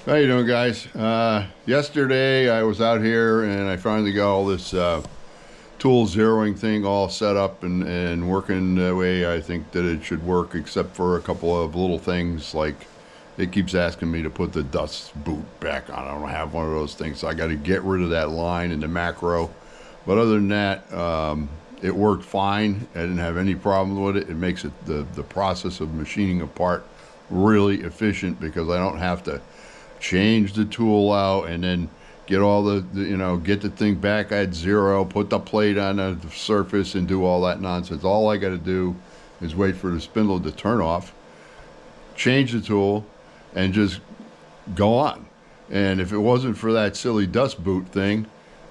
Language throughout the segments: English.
How you doing, guys? Yesterday I was out here and I finally got all this tool zeroing thing all set up and working the way I think that it should work, except for a couple of little things like it keeps asking me to put the dust boot back on. I don't have one of those things, so I got to get rid of that line in the macro. But other than that, it worked fine. I didn't have any problem with it. It makes it the process of machining a part really efficient because I don't have to change the tool out and then get all get the thing back at zero, put the plate on the surface and do all that nonsense. All I got to do is wait for the spindle to turn off, change the tool, and just go on. And if it wasn't for that silly dust boot thing,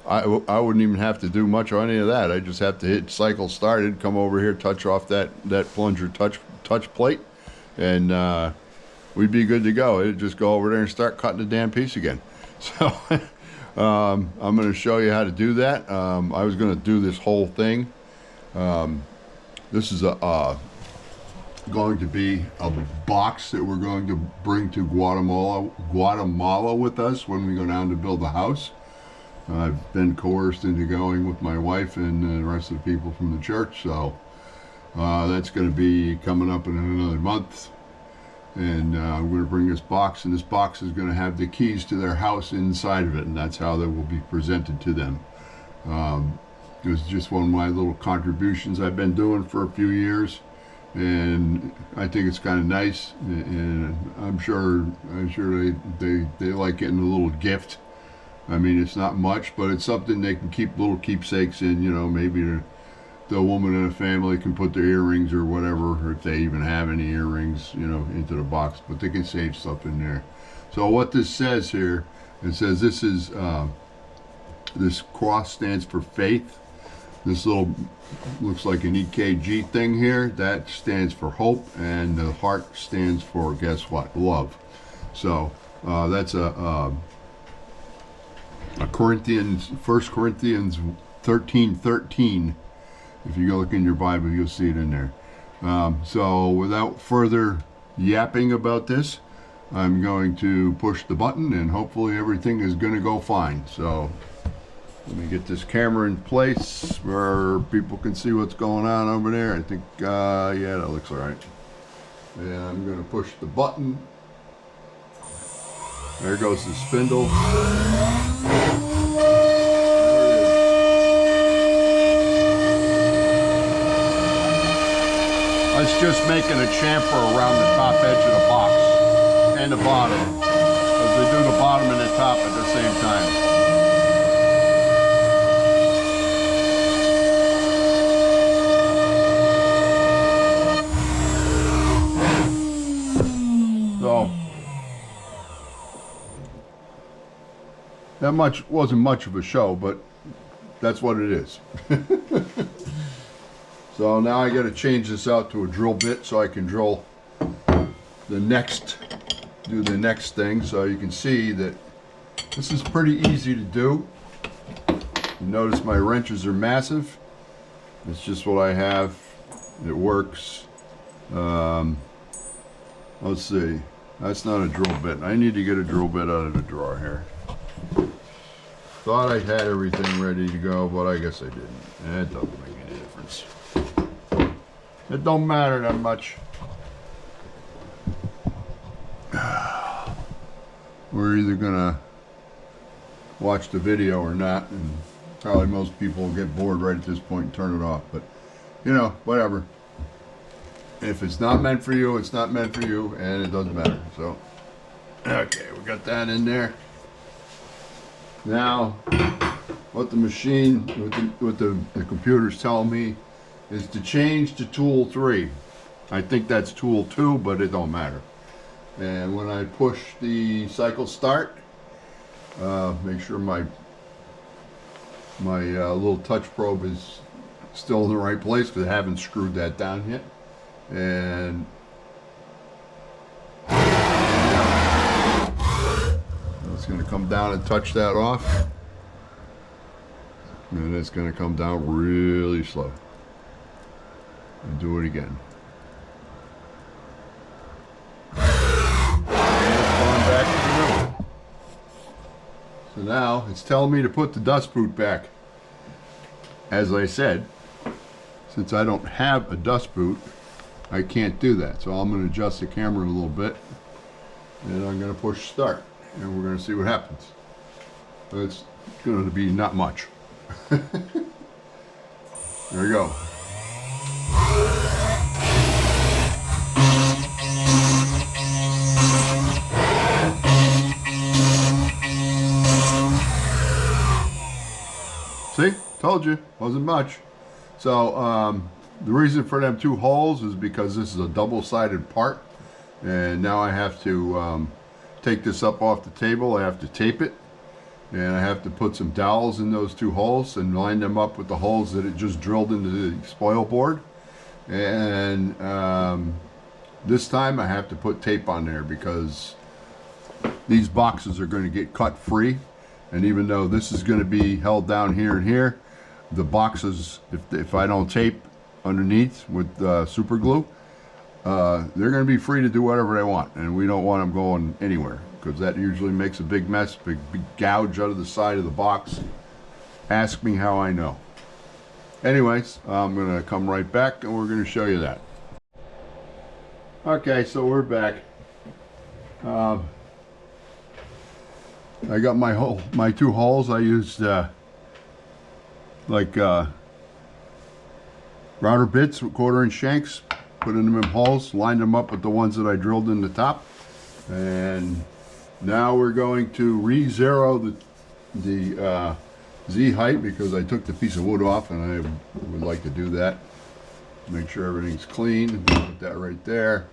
I wouldn't even have to do much on any of that. I just have to hit cycle started, come over here, touch off that plunger touch plate, and we'd be good to go. It'd just go over there and start cutting the damn piece again. So I'm going to show you how to do that. I was going to do this whole thing. This is going to be a box that we're going to bring to Guatemala with us when we go down to build the house. I've been coerced into going with my wife and the rest of the people from the church, so that's going to be coming up in another month. And we're going to bring this box, and this box is going to have the keys to their house inside of it, and that's how they will be presented to them. It was just one of my little contributions I've been doing for a few years, and I think it's kind of nice, and I'm sure they like getting a little gift. I mean, it's not much, but it's something they can keep little keepsakes in, maybe the woman in a family can put their earrings or whatever, or if they even have any earrings, into the box, but they can save stuff in there. So what this says here, it says this is, this cross stands for faith. This little, looks like an EKG thing here, that stands for hope, and the heart stands for, guess what, love. So that's a 1 Corinthians 13:13. If you go look in your Bible, you'll see it in there. So without further yapping about this, I'm going to push the button and hopefully everything is going to go fine. So let me get this camera in place where people can see what's going on over there. I think, yeah, that looks all right. And I'm going to push the button. There goes the spindle. It's just making a chamfer around the top edge of the box and the bottom, because they do the bottom and the top at the same time. So that wasn't much of a show, but that's what it is. So now I got to change this out to a drill bit so I can drill do the next thing. So you can see that this is pretty easy to do. You notice my wrenches are massive. It's just what I have. It works. Let's see. That's not a drill bit. I need to get a drill bit out of the drawer here. Thought I had everything ready to go, but I guess I didn't. It doesn't make any difference. It don't matter that much. We're either gonna watch the video or not, and probably most people will get bored right at this point and turn it off, but whatever. If it's not meant for you, it's not meant for you, and it doesn't matter. So okay, we got that in there. Now what the machine, what the computer's telling me is to change to tool 3. I think that's tool 2, but it don't matter. And when I push the cycle start, make sure my little touch probe is still in the right place, because I haven't screwed that down yet. And it's going to come down and touch that off, and it's going to come down really slow. And do it again. And it's going back to the middle. now it's telling me to put the dust boot back. As I said, since I don't have a dust boot, I can't do that. So I'm going to adjust the camera a little bit, and I'm going to push start, and we're going to see what happens. It's going to be not much. There we go. See? Told you. Wasn't much. So, the reason for them two holes is because this is a double-sided part. And now I have to take this up off the table. I have to tape it. And I have to put some dowels in those two holes and line them up with the holes that it just drilled into the spoil board. And this time I have to put tape on there because these boxes are going to get cut free. And even though this is going to be held down here and here, the boxes, if I don't tape underneath with super glue, they're going to be free to do whatever they want. And we don't want them going anywhere, because that usually makes a big mess, big gouge out of the side of the box. Ask me how I know. Anyways, I'm going to come right back and we're going to show you that. Okay, so we're back. I got my two holes. I used router bits with 1/4 inch shanks, put in them in holes, lined them up with the ones that I drilled in the top, and now we're going to re-zero the Z height, because I took the piece of wood off and I would like to do that. Make sure everything's clean. Put that right there.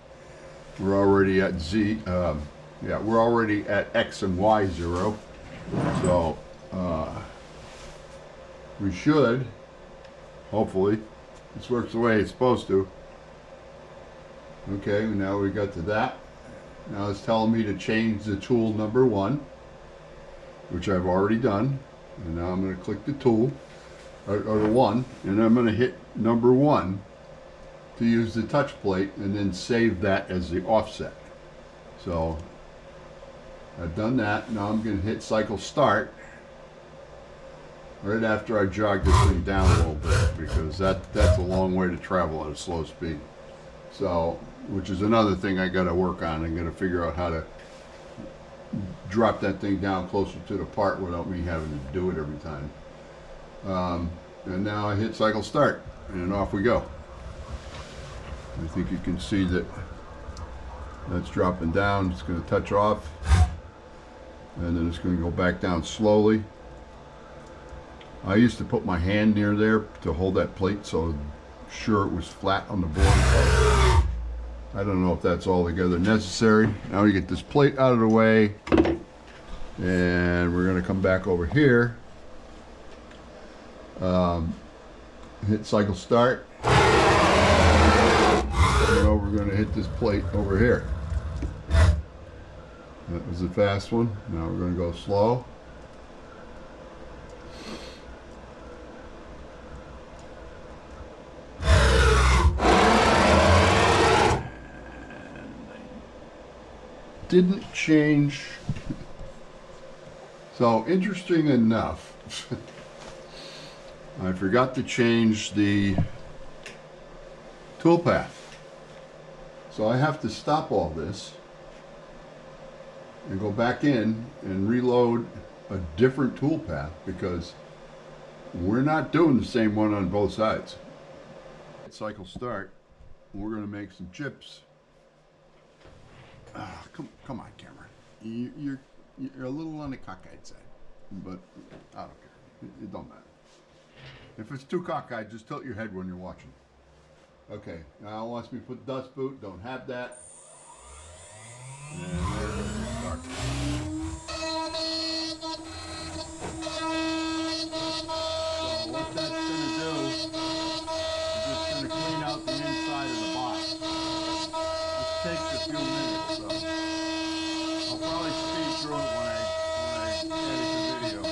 We're already at Z. Yeah, we're already at X and Y zero. So we should, hopefully, this works the way it's supposed to. Okay, now we got to that. Now it's telling me to change the tool number 1, which I've already done. And now I'm going to click the tool, or the 1, and I'm going to hit number 1 to use the touch plate, and then save that as the offset. So I've done that. Now I'm going to hit cycle start right after I jog this thing down a little bit, because that's a long way to travel at a slow speed. So, which is another thing I got to work on. I'm going to figure out how to drop that thing down closer to the part without me having to do it every time. And now I hit cycle start, and off we go. I think you can see that that's dropping down. It's going to touch off, and then it's going to go back down slowly. I used to put my hand near there to hold that plate so I'm sure it was flat on the board. I don't know if that's altogether necessary. Now we get this plate out of the way, and we're going to come back over here, hit cycle start, and now we're going to hit this plate over here. That was the fast one. Now we're going to go slow. Didn't change. So interesting enough, I forgot to change the toolpath. So I have to stop all this and go back in and reload a different toolpath, because we're not doing the same one on both sides. Cycle start. We're going to make some chips. Come on, camera. You're a little on the cockeyed side, but I don't care. It don't matter. If it's too cockeyed, just tilt your head when you're watching. Okay, now it wants me to put dust boot. Don't have that. And there it goes. Start. So what that's going to do is just going to clean out the inside of the box. This takes a few minutes, so I'll probably speed through it when I edit the video.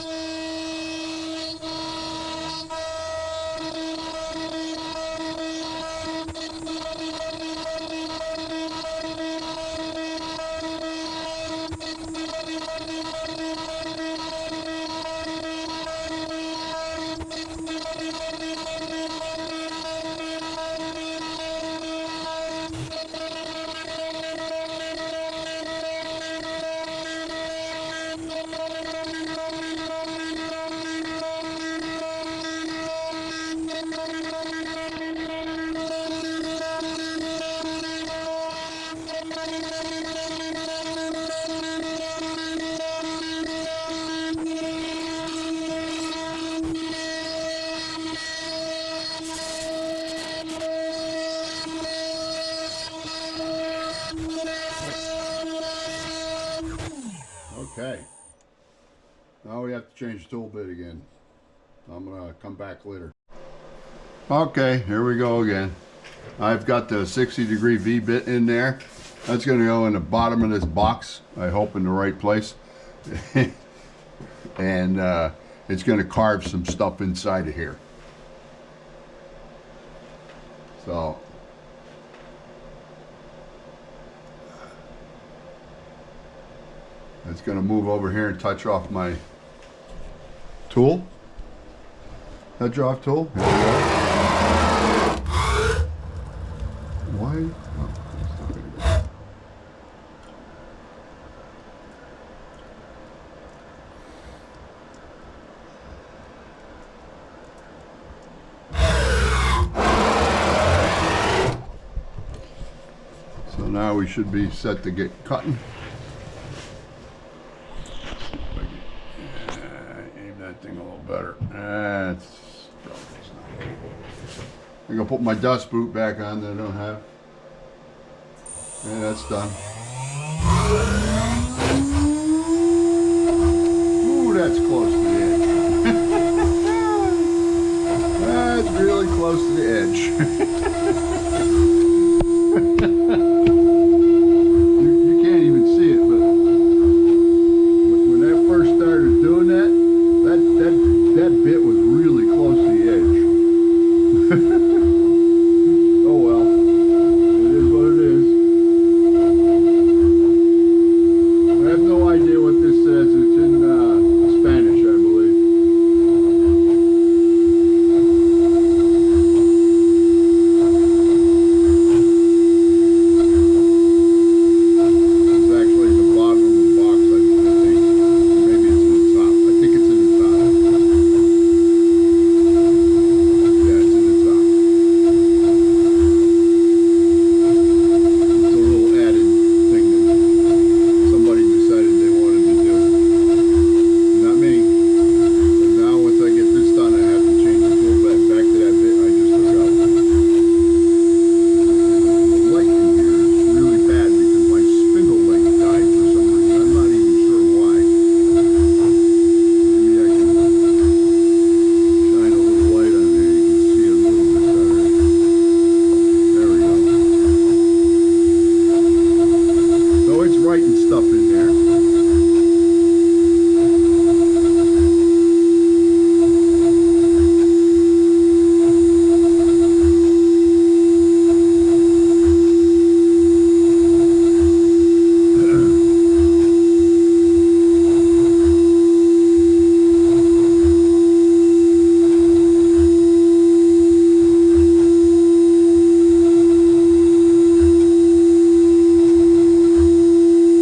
Okay. Now we have to change the tool bit again. I'm gonna come back later. Okay, here we go again. I've got the 60-degree V-bit in there. That's gonna go in the bottom of this box, I hope in the right place. And it's gonna carve some stuff inside of here. So it's gonna move over here and touch off my tool. Touch off tool. Here we go. Why? Oh, it's not gonna go. So now we should be set to get cutting. Aim that thing a little better. That's I'm gonna put my dust boot back on that I don't have. Yeah, that's done. Ooh, that's close to the edge. That's really close to the edge. you can't even see it, but when I first started doing that bit was really close to the edge. Oh well, it is what it is. I have no idea what this says. It's in Spanish, I believe. It's actually in the bottom of the box, I think. Maybe it's in the top. I think it's in the top. Yeah, it's in the top. It's a little added thing that somebody decided they wanted to do. Not me. But now once I get this done, I have to change the tool back to that bit I just took out. The light in here is really bad because my spindle light died for some reason. I'm not even sure why. Maybe I can shine a little light on there. You can see it a little bit better. There we go. So it's writing stuff in there.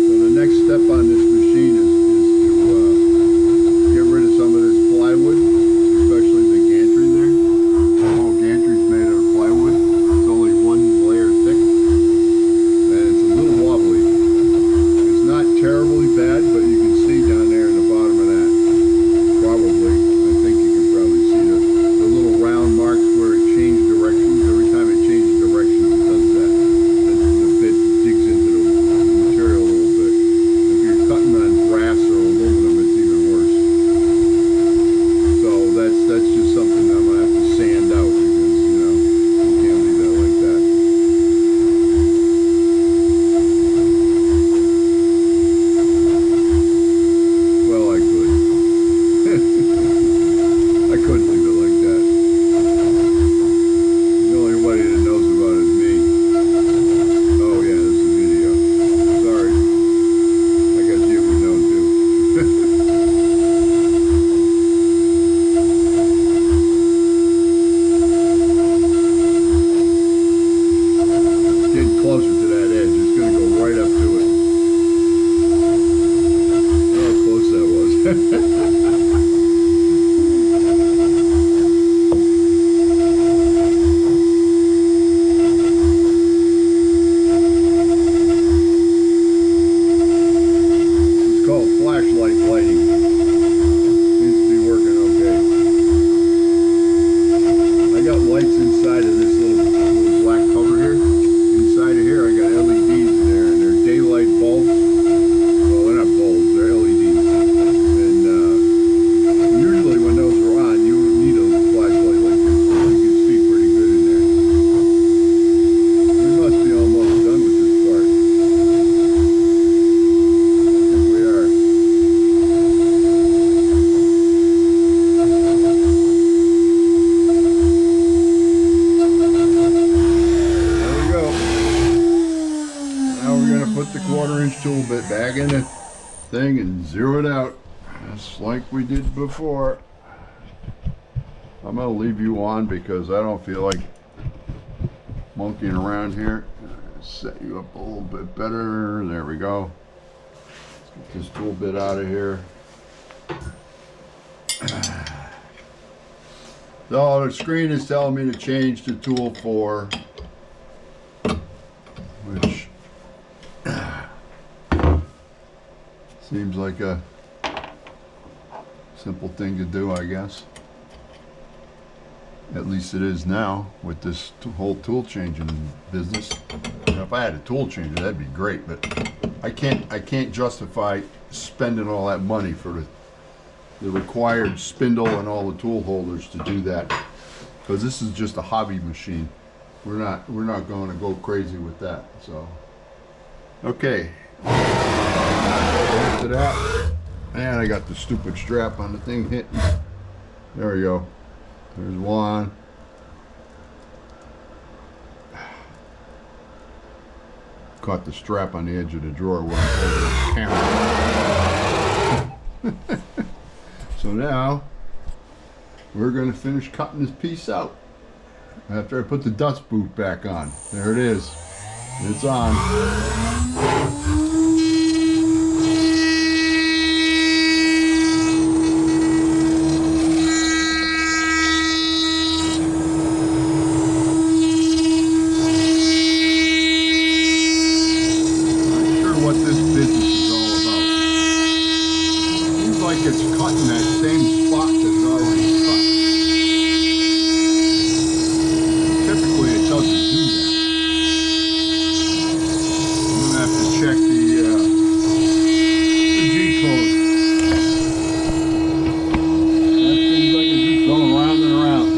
So the next step on this machine is to get rid of some of this plywood, especially the gantry there. The whole gantry's made of plywood. It's only one layer thick, and it's a little wobbly. It's not terribly bad, but you can see down there in the bottom of that, probably, I think you can probably see the little round marks where it changed directions. Every time it changes directions, it does that. The bit digs into the material a little bit. If you're cutting on brass or aluminum, it's even worse. So that's just something I'm gonna have to sand out because you can't leave that like that. Well, I could. I couldn't leave it like that. The only nobody that knows about it is me. Oh yeah, this is a video. Sorry. I guess you would know too. Getting closer to that edge. It's going to go right up to it. Oh, how close that was. It's called flashlight lighting. Seems to be working okay. I got lights inside of this little black cover here. Inside of here I got LEDs in there, and they're daylight bulbs. Well, they're not bulbs, they're LEDs. in the thing and zero it out, just like we did before. I'm gonna leave you on because I don't feel like monkeying around here. Set you up a little bit better. There we go. Let's get this tool bit out of here. So the screen is telling me to change to tool 4, which seems like a simple thing to do, I guess. At least it is now with this whole tool changing business. Now, if I had a tool changer, that'd be great, but I can't justify spending all that money for the required spindle and all the tool holders to do that, because this is just a hobby machine. We're not going to go crazy with that. So okay, after that, and I got the stupid strap on the thing hitting. There we go. There's one. Caught the strap on the edge of the drawer while I'm holding the camera. So now we're going to finish cutting this piece out after I put the dust boot back on. There it is. It's on. It's cutting that same spot that's already cut. Typically it doesn't do that. I'm going to have to check the G code. That seems like it's just going around and around.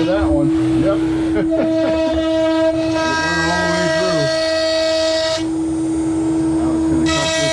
That one. Yep. It went all the way through. Now it's going to cut this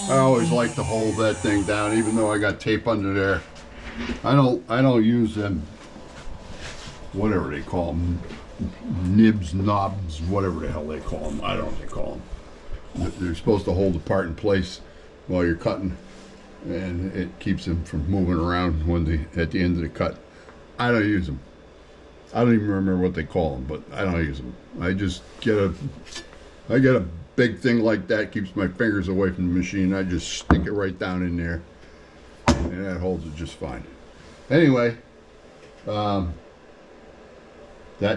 I always like to hold that thing down, even though I got tape under there. I don't use them, whatever they call them, nibs, knobs, whatever the hell they call them. I don't know what they call them. They're supposed to hold the part in place while you're cutting, and it keeps them from moving around at the end of the cut. I don't use them. I don't even remember what they call them, but I don't use them. I just get a big thing like that, keeps my fingers away from the machine. I just stick it right down in there, and that holds it just fine. Anyway, that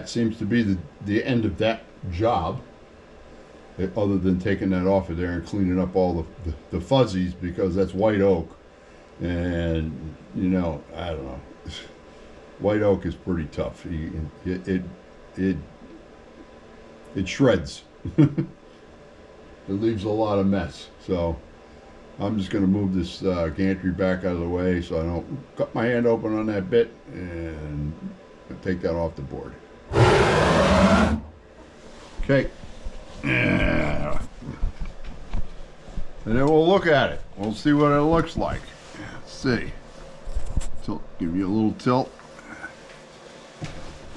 seems to be the end of that job, other than taking that off of there and cleaning up all the fuzzies, because that's white oak, and you know, I don't know, white oak is pretty tough. It shreds. It leaves a lot of mess. So I'm just going to move this gantry back out of the way so I don't cut my hand open on that bit, and take that off the board. Okay. And then we'll look at it. We'll see what it looks like. Let's see. Give you a little tilt.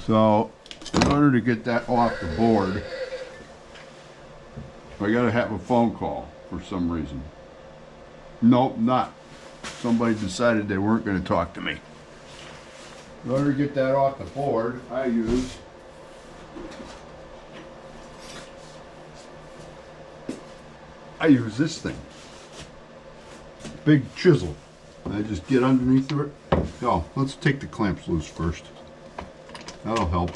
So in order to get that off the board, I gotta have a phone call for some reason. Nope, not. Somebody decided they weren't gonna talk to me. In order to get that off the board, I use this thing. Big chisel. And I just get underneath of it. Oh, let's take the clamps loose first. That'll help.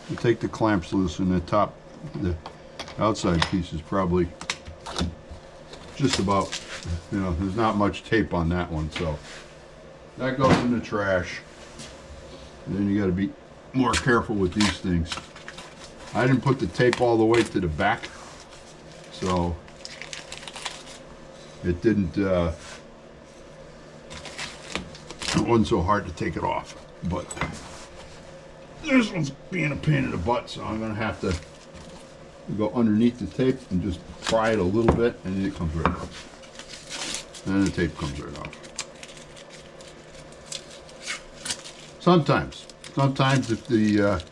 We'll take the clamps loose, and the outside piece is probably just about, you know, there's not much tape on that one, so that goes in the trash. And then you got to be more careful with these things. I didn't put the tape all the way to the back, so it didn't, it wasn't so hard to take it off. But this one's being a pain in the butt, so I'm gonna have to go underneath the tape and just pry it a little bit, and then it comes right off. And the tape comes right off. Sometimes if the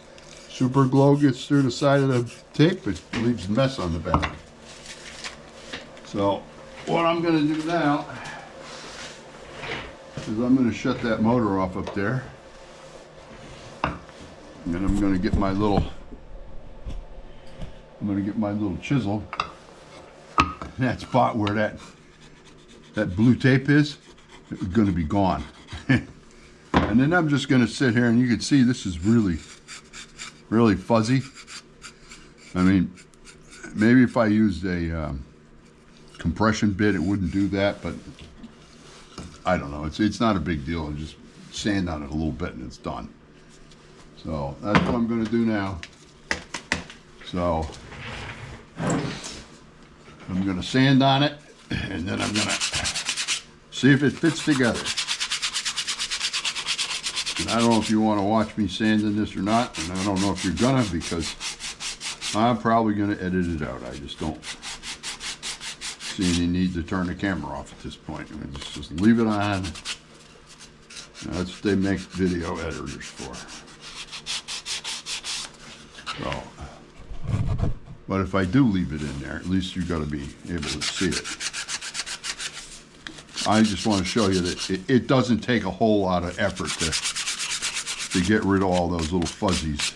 super glue gets through the side of the tape, it leaves a mess on the back. So what I'm gonna do now is I'm gonna shut that motor off up there. And I'm gonna get my little chisel. That spot where that blue tape is going to be gone. And then I'm just gonna sit here, and you can see this is really fuzzy. I mean, maybe if I used a compression bit, it wouldn't do that, but I don't know. It's not a big deal. I just sand on it a little bit and it's done. So that's what I'm going to do now. So I'm going to sand on it, and then I'm going to see if it fits together. And I don't know if you want to watch me sanding this or not, and I don't know if you're gonna, because I'm probably going to edit it out. I just don't see any need to turn the camera off at this point. I mean, just leave it on. That's what they make video editors for. So, but if I do leave it in there, at least you got to be able to see it. I just want to show you that it doesn't take a whole lot of effort to get rid of all those little fuzzies.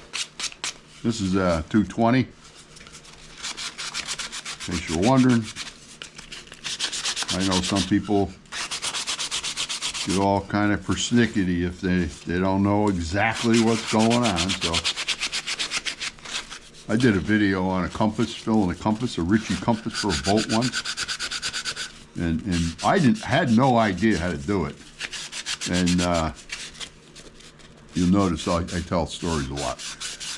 This is 220, in case you're wondering. I know some people get all kind of persnickety if they don't know exactly what's going on. So I did a video on a compass, filling a compass, a Ritchie compass for a boat once, and I had no idea how to do it. And you'll notice I tell stories a lot.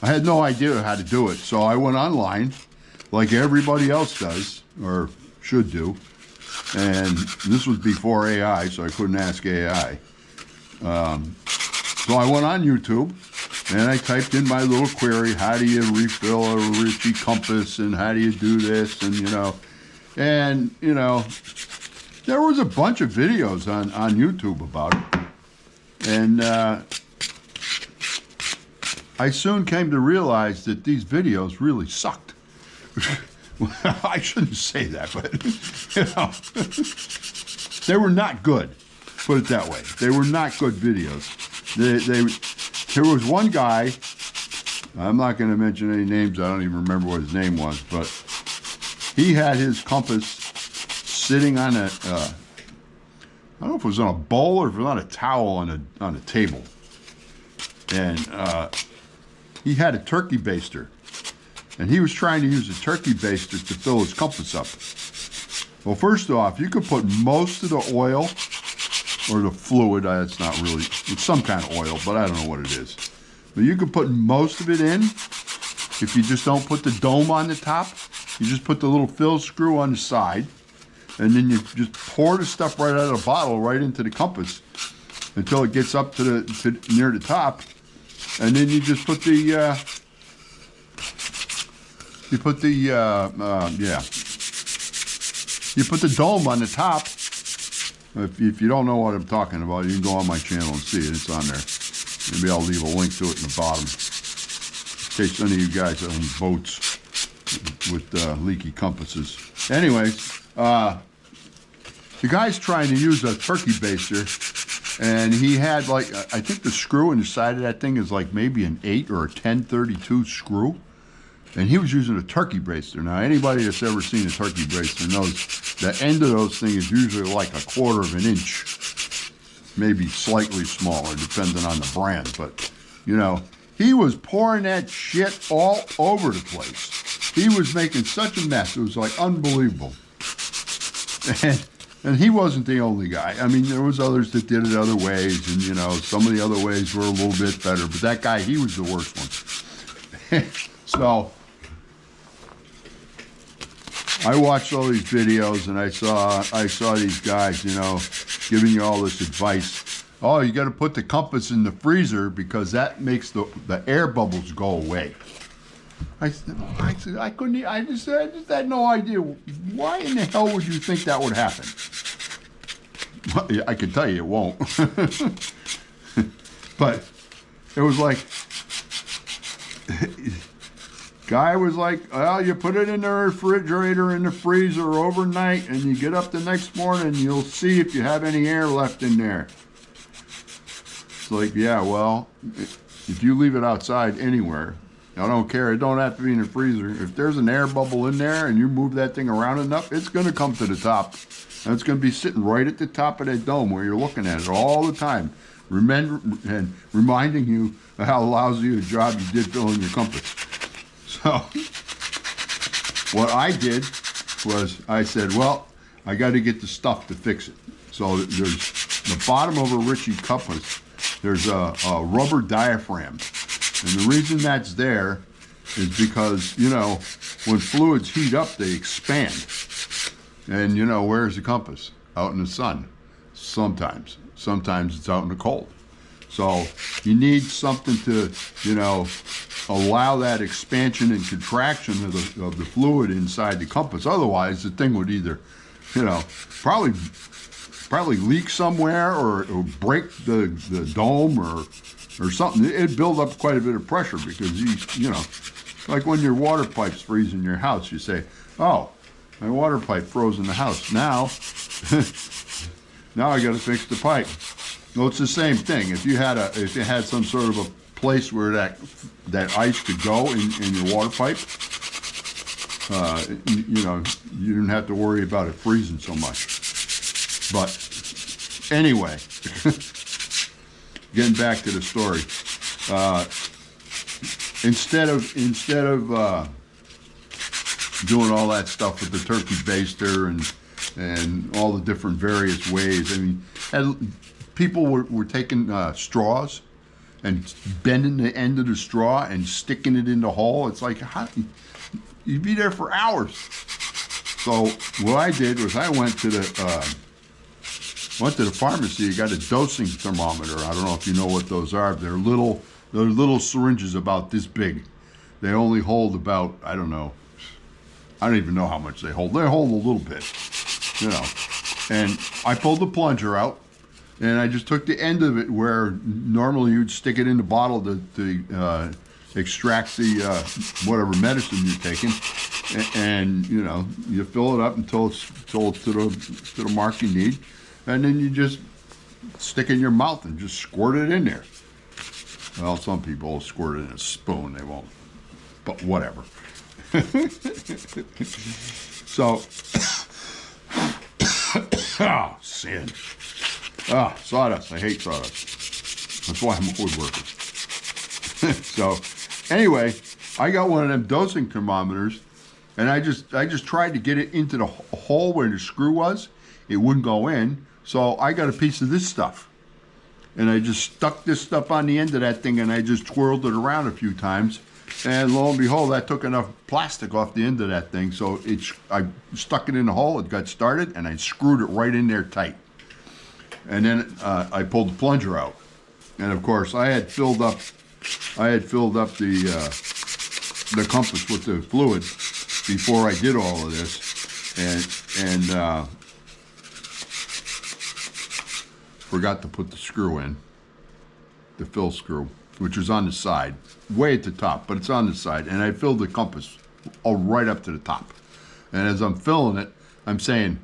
I had no idea how to do it, so I went online, like everybody else does, or should do. And this was before AI, so I couldn't ask AI. So I went on YouTube, and I typed in my little query: how do you refill a Ritchie compass, and how do you do this, and there was a bunch of videos on YouTube about it. And I soon came to realize that these videos really sucked. I shouldn't say that, but they were not good. Put it that way. They were not good videos. There was one guy. I'm not going to mention any names. I don't even remember what his name was, but he had his compass sitting on a. I don't know if it was on a bowl or if it was on a towel on a table, and he had a turkey baster. And he was trying to use a turkey baster to fill his compass up. Well, first off, you could put most of the oil or the fluid, it's not really, it's some kind of oil, but I don't know what it is. But you could put most of it in if you just don't put the dome on the top. You just put the little fill screw on the side, and then you just pour the stuff right out of the bottle right into the compass until it gets up to near the top. And then you just put the you put the dome on the top. If you don't know what I'm talking about, you can go on my channel and see it. It's on there. Maybe I'll leave a link to it in the bottom, in case any of you guys own boats. with leaky compasses. Anyways, the guy's trying to use a turkey baster, and he had like, I think the screw in the side of that thing is like maybe an 8 or a 1032 screw, and he was using a turkey baster. Now, anybody that's ever seen a turkey baster knows the end of those things is usually like a 1/4 of an inch, maybe slightly smaller, depending on the brand, but, you know, he was pouring that shit all over the place. He was making such a mess. It was like unbelievable. And he wasn't the only guy. I mean, there was others that did it other ways, and, you know, some of the other ways were a little bit better, but that guy, he was the worst one. So I watched all these videos, and I saw these guys, you know, giving you all this advice. Oh, you got to put the compass in the freezer because that makes the air bubbles go away. I just had no idea. Why in the hell would you think that would happen? Well, I can tell you it won't. But it was like, guy was like, well, you put it in the refrigerator in the freezer overnight, and you get up the next morning, you'll see if you have any air left in there. It's like, yeah, well, if you leave it outside anywhere, I don't care. It don't have to be in the freezer. If there's an air bubble in there and you move that thing around enough, it's going to come to the top. And it's going to be sitting right at the top of that dome where you're looking at it all the time, reminding you of how lousy a job you did filling your compass. So what I did was I said, well, I got to get the stuff to fix it. So there's the bottom of a Ritchie compass. There's a rubber diaphragm. And the reason that's there is because, you know, when fluids heat up, they expand. And, you know, where's the compass? Out in the sun. Sometimes. Sometimes it's out in the cold. So you need something to, you know, allow that expansion and contraction of the fluid inside the compass. Otherwise, the thing would either, you know, probably leak somewhere or break the dome or something. It'd build up quite a bit of pressure because, you know, like when your water pipes freeze in your house, you say, oh, my water pipe froze in the house. Now, now I got to fix the pipe. Well, it's the same thing. If you had some sort of a place where that ice could go in your water pipe, you know, you didn't have to worry about it freezing so much. But anyway, getting back to the story, instead of doing all that stuff with the turkey baster and all the different various ways, I mean, people were taking straws and bending the end of the straw and sticking it in the hole. It's like, you'd be there for hours. So what I did was I went to the pharmacy. I got a dosing thermometer. I don't know if you know what those are. They're little syringes about this big. They only hold about, I don't even know how much they hold. They hold a little bit, you know. And I pulled the plunger out, and I just took the end of it where normally you'd stick it in the bottle to extract the whatever medicine you're taking, and you know, you fill it up until it's to the mark you need, and then you just stick it in your mouth and just squirt it in there. Well, some people will squirt it in a spoon. They won't, but whatever. So, oh, sand. Ah, sawdust. I hate sawdust. That's why I'm a woodworker. So, anyway, I got one of them dosing thermometers, and I just tried to get it into the hole where the screw was. It wouldn't go in, so I got a piece of this stuff, and I just stuck this stuff on the end of that thing, and I just twirled it around a few times, and lo and behold, that took enough plastic off the end of that thing, so I stuck it in the hole. It got started, and I screwed it right in there tight. And then I pulled the plunger out, and of course I had filled up the compass with the fluid before I did all of this, and forgot to put the screw in, the fill screw, which was on the side, way at the top, but it's on the side, and I filled the compass right up to the top. And as I'm filling it, I'm saying,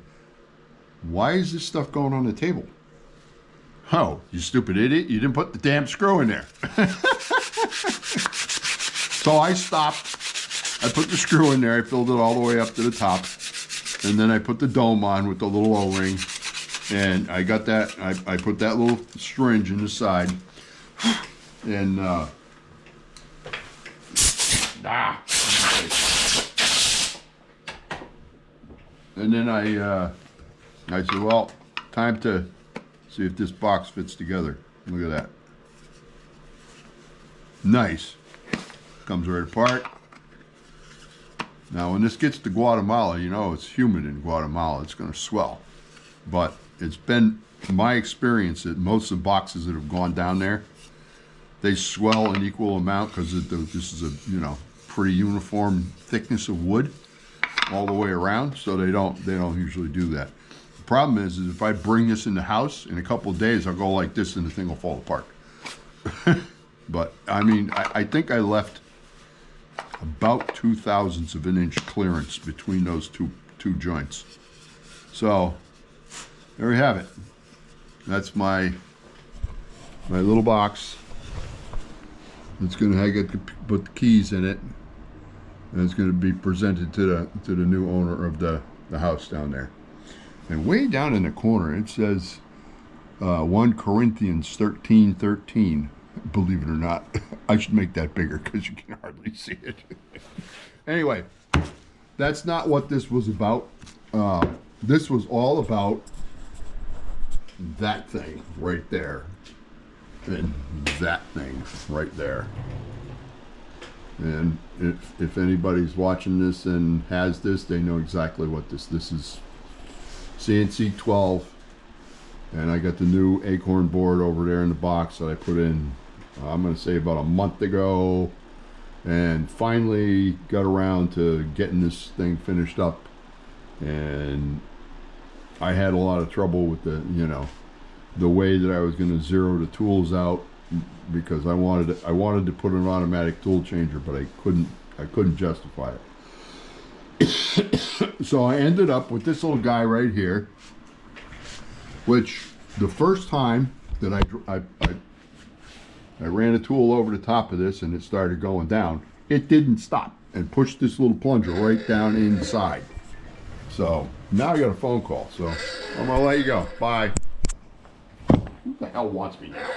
why is this stuff going on the table? Oh, you stupid idiot, you didn't put the damn screw in there. So I stopped, I put the screw in there, I filled it all the way up to the top, and then I put the dome on with the little O-ring, and I got that, I put that little syringe in the side, and and then I said, well, time to see if this box fits together. Look at that. Nice. Comes right apart. Now, when this gets to Guatemala, you know it's humid in Guatemala. It's going to swell. But it's been my experience that most of the boxes that have gone down there, they swell an equal amount because this is a pretty uniform thickness of wood all the way around. So they don't usually do that. The problem is if I bring this in the house in a couple of days, I'll go like this and the thing will fall apart. But I mean, I think I left about 0.02 of an inch clearance between those two joints. So there we have it. That's my little box. It's going to put the keys in it, and it's going to be presented to the new owner of the house down there. And way down in the corner it says 1 Corinthians 13:13. Believe it or not, I should make that bigger because you can hardly see it. Anyway, that's not what this was about. This was all about that thing right there and that thing right there. And if anybody's watching this and has this, they know exactly what this is. CNC 12, and I got the new Acorn board over there in the box that I put in, I'm going to say about a month ago, and finally got around to getting this thing finished up. And I had a lot of trouble with the way that I was going to zero the tools out, because I wanted to put an automatic tool changer, but I couldn't justify it. So I ended up with this little guy right here, which the first time that I ran a tool over the top of this and it started going down, it didn't stop and pushed this little plunger right down inside. So now I got a phone call, so I'm gonna let you go. Bye. Who the hell wants me now?